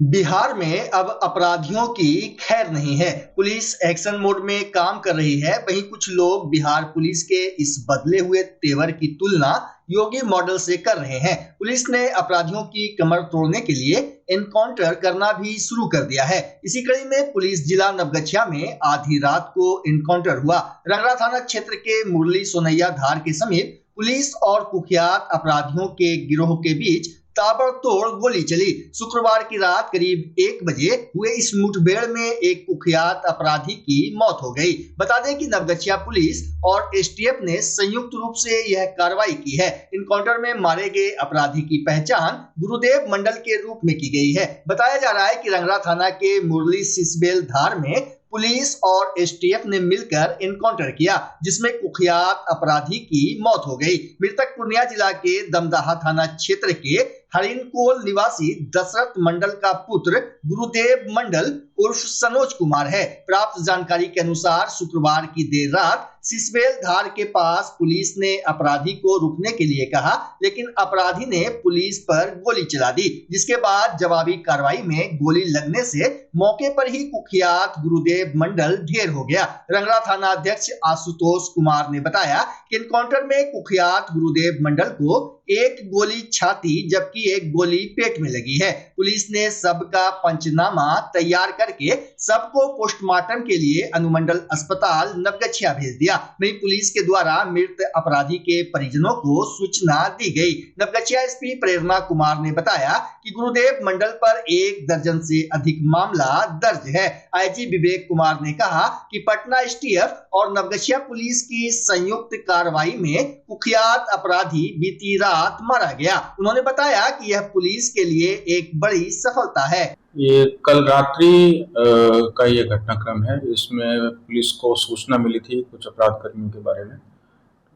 बिहार में अब अपराधियों की खैर नहीं है। पुलिस एक्शन मोड में काम कर रही है। वहीं कुछ लोग बिहार पुलिस के इस बदले हुए तेवर की तुलना योगी मॉडल से कर रहे हैं। पुलिस ने अपराधियों की कमर तोड़ने के लिए एनकाउंटर करना भी शुरू कर दिया है। इसी कड़ी में पुलिस जिला नवगछिया में आधी रात को एनकाउंटर हुआ। रंगरा थाना क्षेत्र के मुरली सोनैया धार के समीप पुलिस और कुख्यात अपराधियों के गिरोह के बीच ताबड़तोड़ गोली चली। शुक्रवार की रात करीब 1 बजे हुए इस मुठभेड़ में एक कुख्यात अपराधी की मौत हो गई। बता दें कि नवगछिया पुलिस और एसटीएफ ने संयुक्त रूप से यह कार्रवाई की है। इनकाउंटर में मारे गए अपराधी की पहचान गुरुदेव मंडल के रूप में की गई है। बताया जा रहा है कि रंगरा थाना के मुरली सिसबेल धार में पुलिस और एसटीएफ ने मिलकर एनकाउंटर किया, जिसमें कुख्यात अपराधी की मौत हो गई। मृतक पूर्णिया जिला के दमदाहा थाना क्षेत्र के हरिनकोल निवासी दशरथ मंडल का पुत्र गुरुदेव मंडल उर्फ सनोज कुमार है। प्राप्त जानकारी के अनुसार शुक्रवार की देर रात सिसबेल धार के पास पुलिस ने अपराधी को रुकने के लिए कहा, लेकिन अपराधी ने पुलिस पर गोली चला दी, जिसके बाद जवाबी कार्रवाई में गोली लगने से मौके पर ही कुख्यात गुरुदेव मंडल ढेर हो गया। रंगरा थाना अध्यक्ष आशुतोष कुमार ने बताया कि एनकाउंटर में कुख्यात गुरुदेव मंडल को एक गोली छाती जबकि एक गोली पेट में लगी है। पुलिस ने सबका पंचनामा तैयार करके सबको पोस्टमार्टम के लिए अनुमंडल अस्पताल नवगछिया भेज दिया। वहीं पुलिस के द्वारा मृत अपराधी के परिजनों को सूचना दी गई। नवगछिया एसपी प्रेरणा कुमार ने बताया कि गुरुदेव मंडल पर 1 दर्जन से अधिक मामला दर्ज है। आईजी विवेक कुमार ने कहा कि पटना एसटीएफ और नवगछिया पुलिस की संयुक्त कार्रवाई में कुख्यात अपराधी बीती रात मारा गया। उन्होंने बताया कि यह पुलिस के लिए एक बड़ी सफलता है। ये कल रात्रि का ये घटनाक्रम है। इसमें पुलिस को सूचना मिली थी कुछ अपराध कर्मियों के बारे में,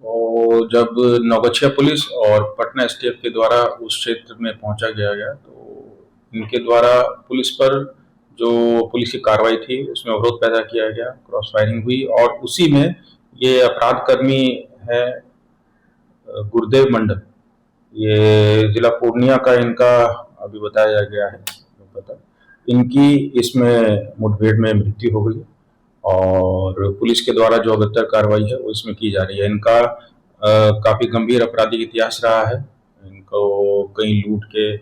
और जब नवगछिया पुलिस और पटना एसटीएफ के द्वारा उस क्षेत्र में पहुंचा गया तो इनके द्वारा पुलिस पर जो पुलिस की कार्रवाई थी उसमें अवरोध पैदा किया गया, क्रॉस फायरिंग हुई और उसी में ये अपराध कर्मी है गुरुदेव मंडल, ये जिला पूर्णिया का इनका अभी बताया गया है। इनकी इसमें मुठभेड़ में मृत्यु हो गई और पुलिस के द्वारा जो अगेतर कार्रवाई है वो इसमें की जा रही है। इनका काफी गंभीर आपराधिक इतिहास रहा है। इनको कई लूट के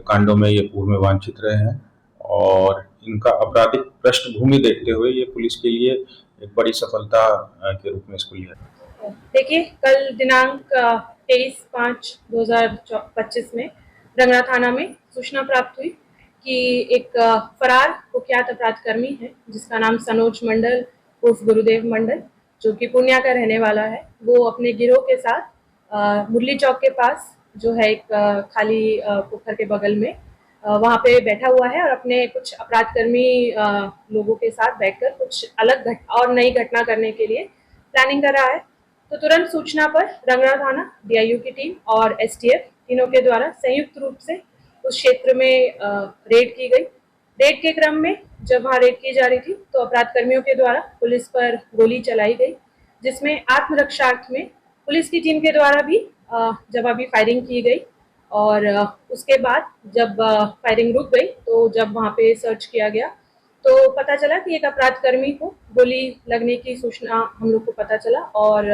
कांडों में ये पूर्व में वांछित रहे हैं और इनका आपराधिक पृष्ठभूमि देखते हुए ये पुलिस के लिए एक बड़ी सफलता के रूप में इसको लिया। देखिए, कल दिनांक 23/5/2025 में रंगरा थाना में सूचना प्राप्त हुई कि एक फरार कुख्यात अपराध कर्मी है जिसका नाम सनोज मंडल उर्फ गुरुदेव मंडल, जो कि पूर्णिया का रहने वाला है। वो अपने गिरोह के साथ मुरली चौक के पास जो है एक खाली पोखर के बगल में वहाँ पे बैठा हुआ है और अपने कुछ अपराध कर्मी लोगों के साथ बैठकर कुछ अलग और नई घटना करने के लिए प्लानिंग कर रहा है। तो तुरंत सूचना पर रंगरा थाना, डीआईयू की टीम और एसटीएफ तीनों के द्वारा संयुक्त रूप से उस क्षेत्र में रेड की गई। रेड के क्रम में जब वहाँ रेड की जा रही थी तो अपराध कर्मियों के द्वारा पुलिस पर गोली चलाई गई, जिसमें आत्मरक्षार्थ में पुलिस की टीम के द्वारा भी जवाबी फायरिंग की गई। और उसके बाद जब फायरिंग रुक गई तो जब वहाँ पे सर्च किया गया तो पता चला कि एक अपराध कर्मी को गोली लगने की सूचना हम लोग को पता चला और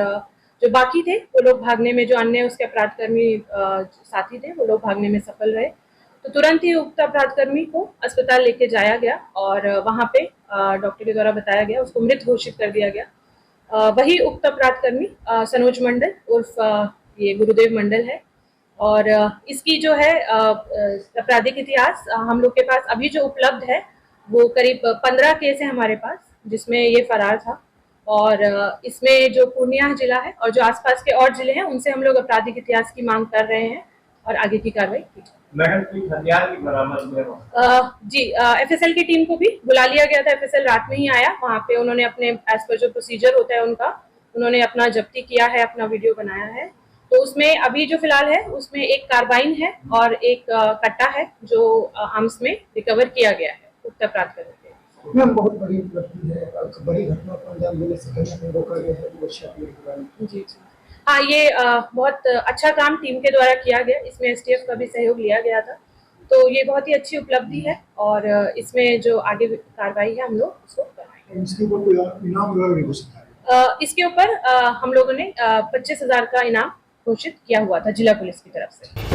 जो बाकी थे वो लोग भागने में, जो अन्य उसके अपराध कर्मी साथी थे वो लोग भागने में सफल रहे। तो तुरंत ही उक्त अपराध कर्मी को अस्पताल लेके जाया गया और वहाँ पे डॉक्टर के द्वारा बताया गया, उसको मृत घोषित कर दिया गया। वही उक्त अपराध कर्मी सनोज मंडल उर्फ ये गुरुदेव मंडल है। और इसकी जो है आपराधिक इतिहास हम लोग के पास अभी जो उपलब्ध है वो करीब 15 केस है हमारे पास, जिसमें ये फरार था। और इसमें जो पूर्णिया जिला है और जो आसपास के और जिले हैं उनसे हम लोग आपराधिक इतिहास की मांग कर रहे हैं और आगे की कार्रवाई की जी। एफएसएल की टीम को भी बुला लिया गया था। एफएसएल रात में ही आया, वहाँ पे उन्होंने अपने एज पर जो प्रोसीजर होता है उन्होंने अपना जब्ती किया है, अपना वीडियो बनाया है। तो उसमें अभी जो फिलहाल है उसमें एक कार्बाइन है और एक कट्टा है जो आर्म्स में रिकवर किया गया है उक्त अपराध करने के। बहुत बड़ी उपलब्धि है, बड़ी घटना को अंजाम देने से कहीं ना रोका गया है। जी। हाँ, ये बहुत अच्छा काम टीम के द्वारा किया गया। इसमें एसटीएफ का भी सहयोग लिया गया था तो ये बहुत ही अच्छी उपलब्धि है और इसमें जो आगे कार्रवाई है हम लोग उसको करवाएंगे। इसके ऊपर कोई इनाम वगैरह भी घोषित है? इसके ऊपर हम लोगों ने 25,000 का इनाम घोषित किया हुआ था जिला पुलिस की तरफ से।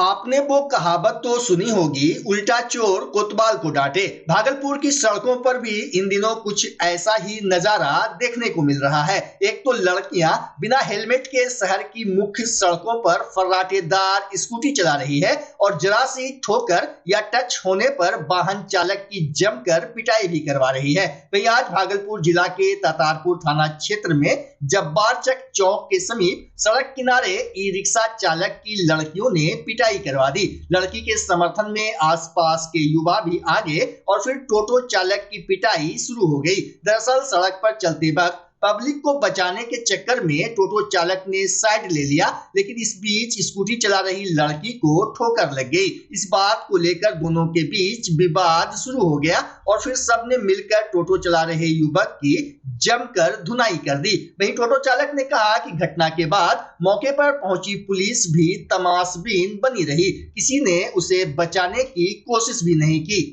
आपने वो कहावत तो सुनी होगी, उल्टा चोर कोतवाल को डांटे। भागलपुर की सड़कों पर भी इन दिनों कुछ ऐसा ही नजारा देखने को मिल रहा है। एक तो लड़कियां बिना हेलमेट के शहर की मुख्य सड़कों पर फर्राटेदार स्कूटी चला रही है और जरा सी ठोकर या टच होने पर वाहन चालक की जमकर पिटाई भी करवा रही है। वहीं आज भागलपुर जिला के तातारपुर थाना क्षेत्र में जब्बारचक चौक के समीप सड़क किनारे ई रिक्शा चालक की लड़कियों ने पिटाई करवा दी। लड़की के समर्थन में आसपास के युवा भी आगे और फिर टोटो चालक की पिटाई शुरू हो गई। दरअसल सड़क पर चलते वक्त पब्लिक को बचाने के चक्कर में टोटो चालक ने साइड ले लिया, लेकिन इस बीच स्कूटी चला रही लड़की को ठोकर लग गई। इस बात को लेकर दोनों के बीच विवाद शुरू हो गया और फिर सबने मिलकर टोटो चला रहे युवक की जमकर धुनाई कर दी। वहीं टोटो चालक ने कहा कि घटना के बाद मौके पर पहुंची पुलिस भी तमाशबीन बनी रही, किसी ने उसे बचाने की कोशिश भी नहीं की।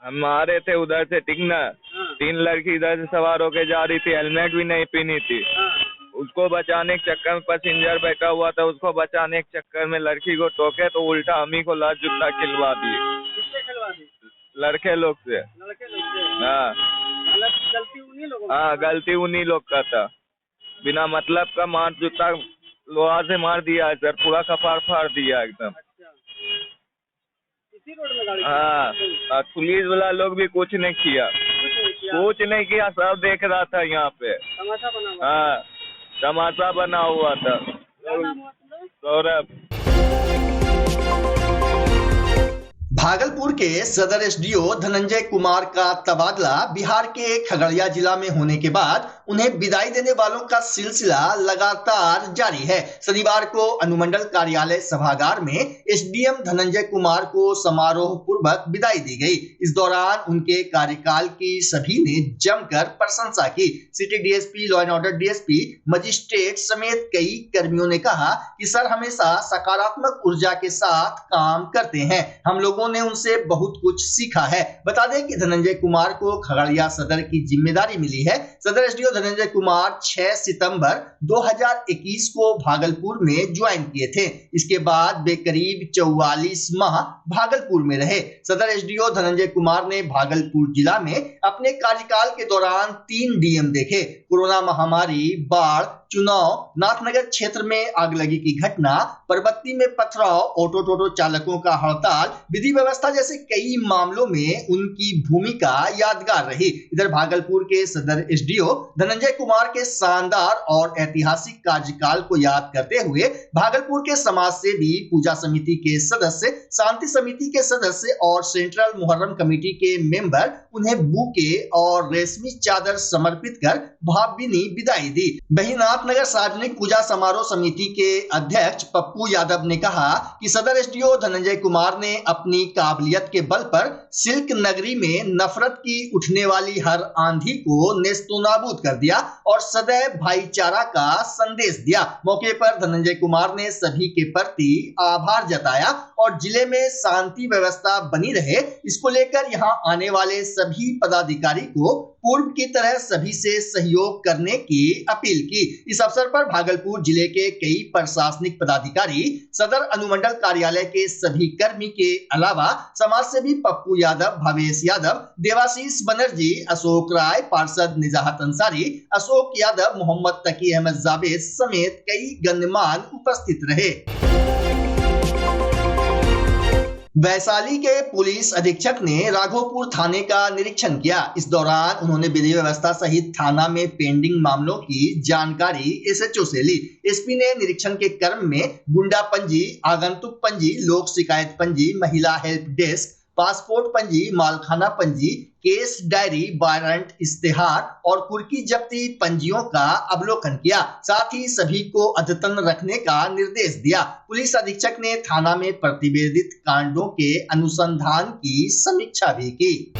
हम आ रहे थे उधर से टिकना, 3 लड़की इधर से सवार होके जा रही थी, हेलमेट भी नहीं पहनी थी। उसको बचाने के चक्कर में पैसेंजर बैठा हुआ था, उसको बचाने के चक्कर में लड़की को टोके तो उल्टा हम ही को लात जूता खिलवा दिए। लड़के लोग से। हाँ, गलती उन्हीं लोग का था। बिना मतलब का मार जूता लोहा से मार दिया है सर, पूरा कपार फाड़ दिया एकदम। हाँ, पुलिस वाला लोग भी कुछ नहीं किया, सब देख रहा था यहाँ पे। हाँ, तमाशा बना हुआ था। सौरभ। भागलपुर के सदर एसडीओ धनंजय कुमार का तबादला बिहार के खगड़िया जिला में होने के बाद उन्हें विदाई देने वालों का सिलसिला लगातार जारी है। शनिवार को अनुमंडल कार्यालय सभागार में एसडीएम धनंजय कुमार को समारोह पूर्वक विदाई दी गई। इस दौरान उनके कार्यकाल की सभी ने जमकर प्रशंसा की। City DSP, law and order DSP, magistrate समेत कई कर्मियों ने कहा कि सर हमेशा सकारात्मक ऊर्जा के साथ काम करते हैं, हम लोगों ने उनसे बहुत कुछ सीखा है। बता दें कि धनंजय कुमार को खगड़िया सदर की जिम्मेदारी मिली है। सदर एसडीओ धनंजय कुमार 6 सितंबर 2021 को भागलपुर में ज्वाइन किए थे। इसके बाद वे करीब 44 माह भागलपुर में रहे। सदर एसडीओ धनंजय कुमार ने भागलपुर जिला में अपने कार्यकाल के दौरान 3 डीएम देखे। कोरोना महामारी, बाढ़, चुनाव, नाथनगर क्षेत्र में आगलगी की घटना, परबत्ती में पथराव, ऑटो टोटो चालकों का हड़ताल, विधि व्यवस्था जैसे कई मामलों में उनकी भूमिका यादगार रही। इधर भागलपुर के सदर एसडीओ धनंजय कुमार के शानदार और ऐतिहासिक कार्यकाल को याद करते हुए भागलपुर के समाज सेवी, पूजा समिति के सदस्य, शांति समिति के सदस्य और सेंट्रल मुहर्रम कमेटी के मेंबर उन्हें बुके और रेशमी चादर समर्पित कर भावभीनी विदाई दी। वहीं नाथनगर सार्वजनिक पूजा समारोह समिति के अध्यक्ष पप्पू यादव ने कहा कि सदर एसडीओ धनंजय कुमार ने अपनी काबिलियत के बल पर सिल्क नगरी में नफरत की उठने वाली हर आंधी को नेस्तनाबूद कर दिया और सदैव भाईचारा का संदेश दिया। मौके पर धनंजय कुमार ने सभी के प्रति आभार जताया और जिले में शांति व्यवस्था बनी रहे, इसको लेकर यहां आने वाले सभी पदाधिकारी को पूर्व की तरह सभी से सहयोग करने की अपील की। इस अवसर पर भागलपुर जिले के कई प्रशासनिक पदाधिकारी, सदर अनुमंडल कार्यालय के सभी कर्मी के अलावा समाज सेवी पप्पू यादव, भावेश यादव, देवाशीष बनर्जी, अशोक राय, पार्षद निजाहत अंसारी, अशोक यादव, मोहम्मद तकी अहमद जावेद समेत कई गण्यमान्य उपस्थित रहे। वैशाली के पुलिस अधीक्षक ने राघोपुर थाने का निरीक्षण किया। इस दौरान उन्होंने विधि व्यवस्था सहित थाना में पेंडिंग मामलों की जानकारी एसएचओ से ली। एसपी ने निरीक्षण के क्रम में गुंडा पंजी, आगंतुक पंजी, लोक शिकायत पंजी, महिला हेल्प डेस्क, पासपोर्ट पंजी, मालखाना पंजी, केस डायरी, वारंट, इश्तेहार और कुर्की जब्ती पंजियों का अवलोकन किया। साथ ही सभी को अद्यतन रखने का निर्देश दिया। पुलिस अधीक्षक ने थाना में प्रतिवेदित कांडों के अनुसंधान की समीक्षा भी की।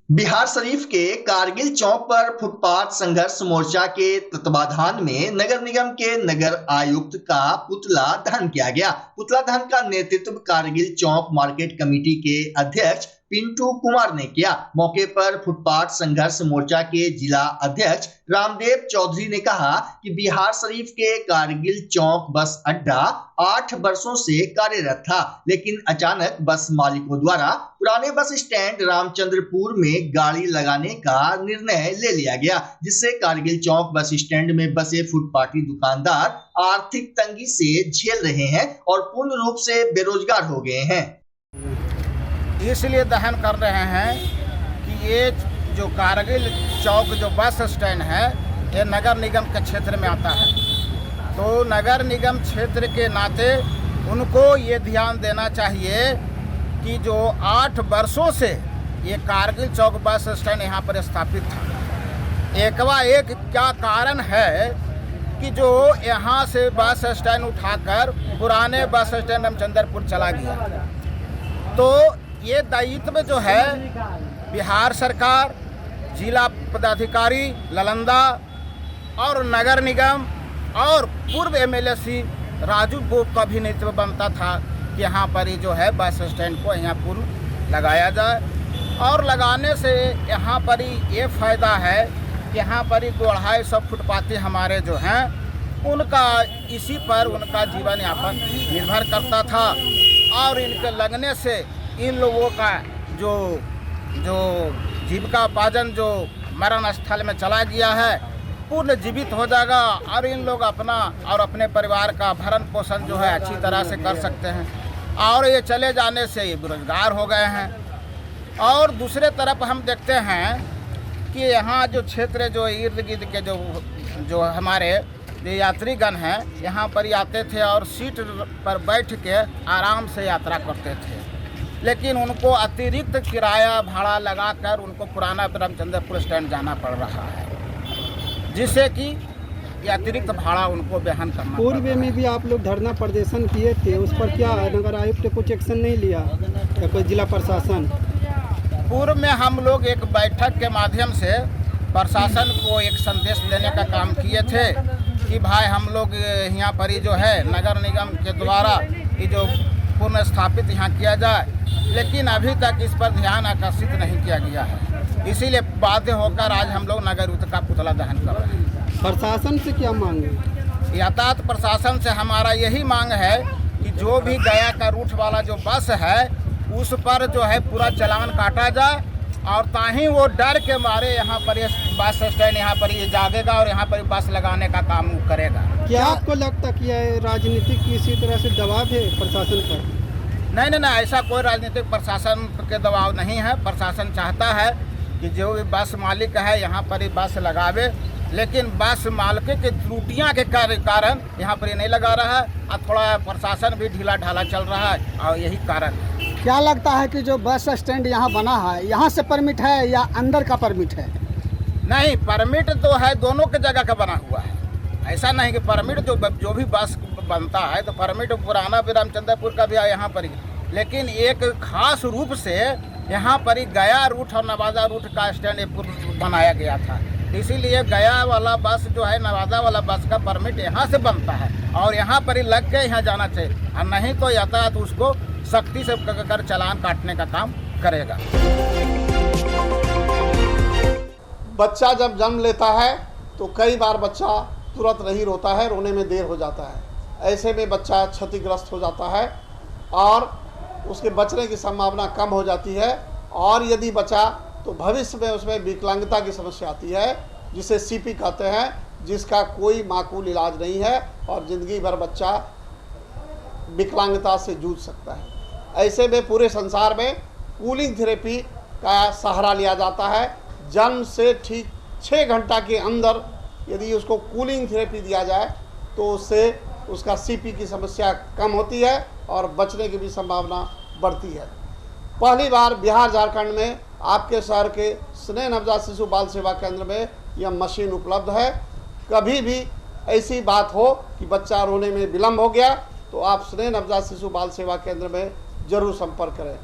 बिहार शरीफ के कारगिल चौक पर फुटपाथ संघर्ष मोर्चा के तत्वाधान में नगर निगम के नगर आयुक्त का पुतला दहन किया गया। पुतला दहन का नेतृत्व कारगिल चौक मार्केट कमेटी के अध्यक्ष पिंटू कुमार ने किया। मौके पर फुटपाथ संघर्ष मोर्चा के जिला अध्यक्ष रामदेव चौधरी ने कहा कि बिहार शरीफ के कारगिल चौक बस अड्डा 8 वर्षों से कार्यरत था, लेकिन अचानक बस मालिकों द्वारा पुराने बस स्टैंड रामचंद्रपुर में गाड़ी लगाने का निर्णय ले लिया गया, जिससे कारगिल चौक बस स्टैंड में बसे फुटपाथी दुकानदार आर्थिक तंगी से झेल रहे हैं और पूर्ण रूप से बेरोजगार हो गए हैं। इसलिए दहन कर रहे हैं कि ये जो कारगिल चौक जो बस स्टैंड है ये नगर निगम के क्षेत्र में आता है, तो नगर निगम क्षेत्र के नाते उनको ये ध्यान देना चाहिए कि जो 8 वर्षों से ये कारगिल चौक बस स्टैंड यहाँ पर स्थापित था, एक क्या कारण है कि जो यहाँ से बस स्टैंड उठाकर पुराने बस स्टैंड रामचंद्रपुर चला गया। तो ये दायित्व जो है बिहार सरकार, जिला पदाधिकारी नालंदा और नगर निगम और पूर्व एमएलए श्री राजू बोप का भी नेतृत्व बनता था कि यहाँ पर ही जो है बस स्टैंड को यहाँ पूर्ण लगाया जाए। और लगाने से यहाँ पर ही ये फ़ायदा है कि यहाँ पर ही 250 फुटपाथी हमारे जो हैं उनका इसी पर उनका जीवन यापन निर्भर करता था, और इनके लगने से इन लोगों का जो जीविकापार्जन जो मरण स्थल में चला गया है पूर्ण जीवित हो जाएगा, और इन लोग अपना और अपने परिवार का भरण पोषण जो है अच्छी तरह से कर सकते हैं। और ये चले जाने से ये बेरोजगार हो गए हैं। और दूसरे तरफ हम देखते हैं कि यहाँ जो क्षेत्र जो इर्द गिर्द के जो हमारे यात्रीगण हैं यहाँ पर आते थे और सीट पर बैठ के आराम से यात्रा करते थे, लेकिन उनको अतिरिक्त किराया भाड़ा लगाकर उनको पुराना रामचंद्रपुर स्टैंड जाना पड़ रहा है, जिससे कि ये अतिरिक्त भाड़ा उनको वहन करना। पूर्व में भी आप लोग धरना प्रदर्शन किए थे, उस पर क्या नगर आयुक्त ने कुछ एक्शन नहीं लिया या कोई जिला प्रशासन? पूर्व में हम लोग एक बैठक के माध्यम से प्रशासन को एक संदेश देने का काम किए थे कि भाई हम लोग यहाँ पर ही जो है नगर निगम के द्वारा ये जो पुनः स्थापित यहाँ किया जाए, लेकिन अभी तक इस पर ध्यान आकर्षित नहीं किया गया है। इसीलिए बाध्य होकर आज हम लोग नगर आयुक्त का पुतला दहन कर रहे हैं। प्रशासन से क्या मांग है? यातायात प्रशासन से हमारा यही मांग है कि जो भी गया का रूट वाला जो बस है उस पर जो है पूरा चालान काटा जाए, और ताही वो डर के मारे यहाँ पर बस स्टैंड यहाँ पर ये जागेगा और यहाँ पर बस लगाने का काम करेगा। क्या आपको लगता कि यह राजनीतिक किसी तरह से दबाव है प्रशासन पर? नहीं, ऐसा कोई राजनीतिक प्रशासन के दबाव नहीं है। प्रशासन चाहता है कि जो भी बस मालिक है यहाँ पर ही बस लगावे, लेकिन बस मालिक के त्रुटियाँ के कारण यहाँ पर ये नहीं लगा रहा है, और थोड़ा प्रशासन भी ढीला ढाला चल रहा है, और यही कारण है। क्या लगता है कि जो बस स्टैंड यहाँ बना है यहाँ से परमिट है या अंदर का परमिट है? नहीं, परमिट तो है, दोनों के जगह का बना हुआ है। ऐसा नहीं कि परमिट जो भी बस बनता है तो परमिट पुराना भी रामचंद्रपुर का भी है यहाँ पर ही, लेकिन एक खास रूप से यहाँ पर ही गया रूट और नवादा रूट का स्टैंड बनाया गया था। इसीलिए गया वाला बस जो है नवादा वाला बस का परमिट यहाँ से बनता है और यहाँ पर ही लग के यहाँ जाना चाहिए, और नहीं तो यातायात उसको सख्ती से कर चालान काटने का काम करेगा। बच्चा जब जन्म लेता है तो कई बार बच्चा तुरंत नहीं रोता है, रोने में देर हो जाता है। ऐसे में बच्चा क्षतिग्रस्त हो जाता है और उसके बचने की संभावना कम हो जाती है, और यदि बचा तो भविष्य में उसमें विकलांगता की समस्या आती है, जिसे सीपी कहते हैं, जिसका कोई माकूल इलाज नहीं है और ज़िंदगी भर बच्चा विकलांगता से जूझ सकता है। ऐसे में पूरे संसार में कूलिंग थेरेपी का सहारा लिया जाता है। जन्म से ठीक 6 घंटा के अंदर यदि उसको कूलिंग थेरेपी दिया जाए तो उससे उसका सीपी की समस्या कम होती है और बचने की भी संभावना बढ़ती है। पहली बार बिहार झारखंड में आपके शहर के स्नेह नवजात शिशु बाल सेवा केंद्र में यह मशीन उपलब्ध है। कभी भी ऐसी बात हो कि बच्चा रोने में विलम्ब हो गया तो आप स्नेह नवजात शिशु बाल सेवा केंद्र में जरूर संपर्क करें।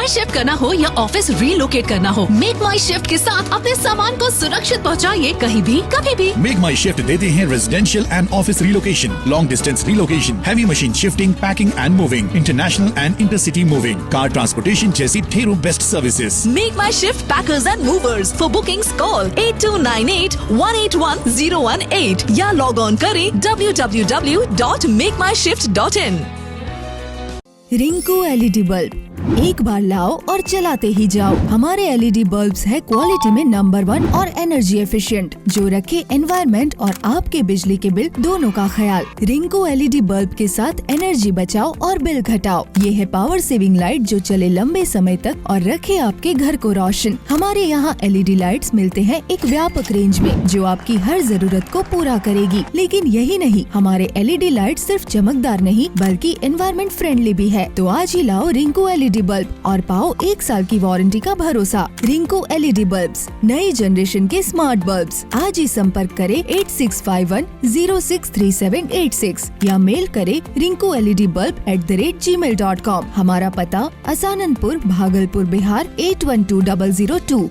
घर शिफ्ट करना हो या ऑफिस रीलोकेट करना हो, मेक माई शिफ्ट के साथ अपने सामान को सुरक्षित पहुंचाइए कहीं भी कभी भी। मेक माई शिफ्ट देते हैं residential and office relocation, long distance relocation, heavy machine shifting, packing and moving, international and intercity moving, car transportation जैसी ढेरों best services. Make my shift packers and movers. For bookings call 8298-181-018 या log on करें www.makemyshift.in। Rinku LED bulb, एक बार लाओ और चलाते ही जाओ। हमारे एलईडी बल्ब्स है क्वालिटी में नंबर 1 और एनर्जी एफिशिएंट, जो रखे एनवायरनमेंट और आपके बिजली के बिल दोनों का ख्याल। रिंकू एलईडी बल्ब के साथ एनर्जी बचाओ और बिल घटाओ। ये है पावर सेविंग लाइट जो चले लंबे समय तक और रखे आपके घर को रोशन। हमारे यहाँ एलईडी लाइट्स मिलते हैं एक व्यापक रेंज में, जो आपकी हर जरूरत को पूरा करेगी। लेकिन यही नहीं, हमारे एलईडी लाइट सिर्फ चमकदार नहीं बल्कि एनवायरनमेंट फ्रेंडली भी है। तो आज ही लाओ रिंकू एलईडी बल्ब और पाओ 1 साल की वारंटी का भरोसा। रिंकू एलईडी बल्ब्स, नई जनरेशन के स्मार्ट बल्ब्स। आज ही संपर्क करें 8651063786 या मेल करें rinkooledbulb@gmail.com। हमारा पता असाननपुर, भागलपुर, बिहार 812002।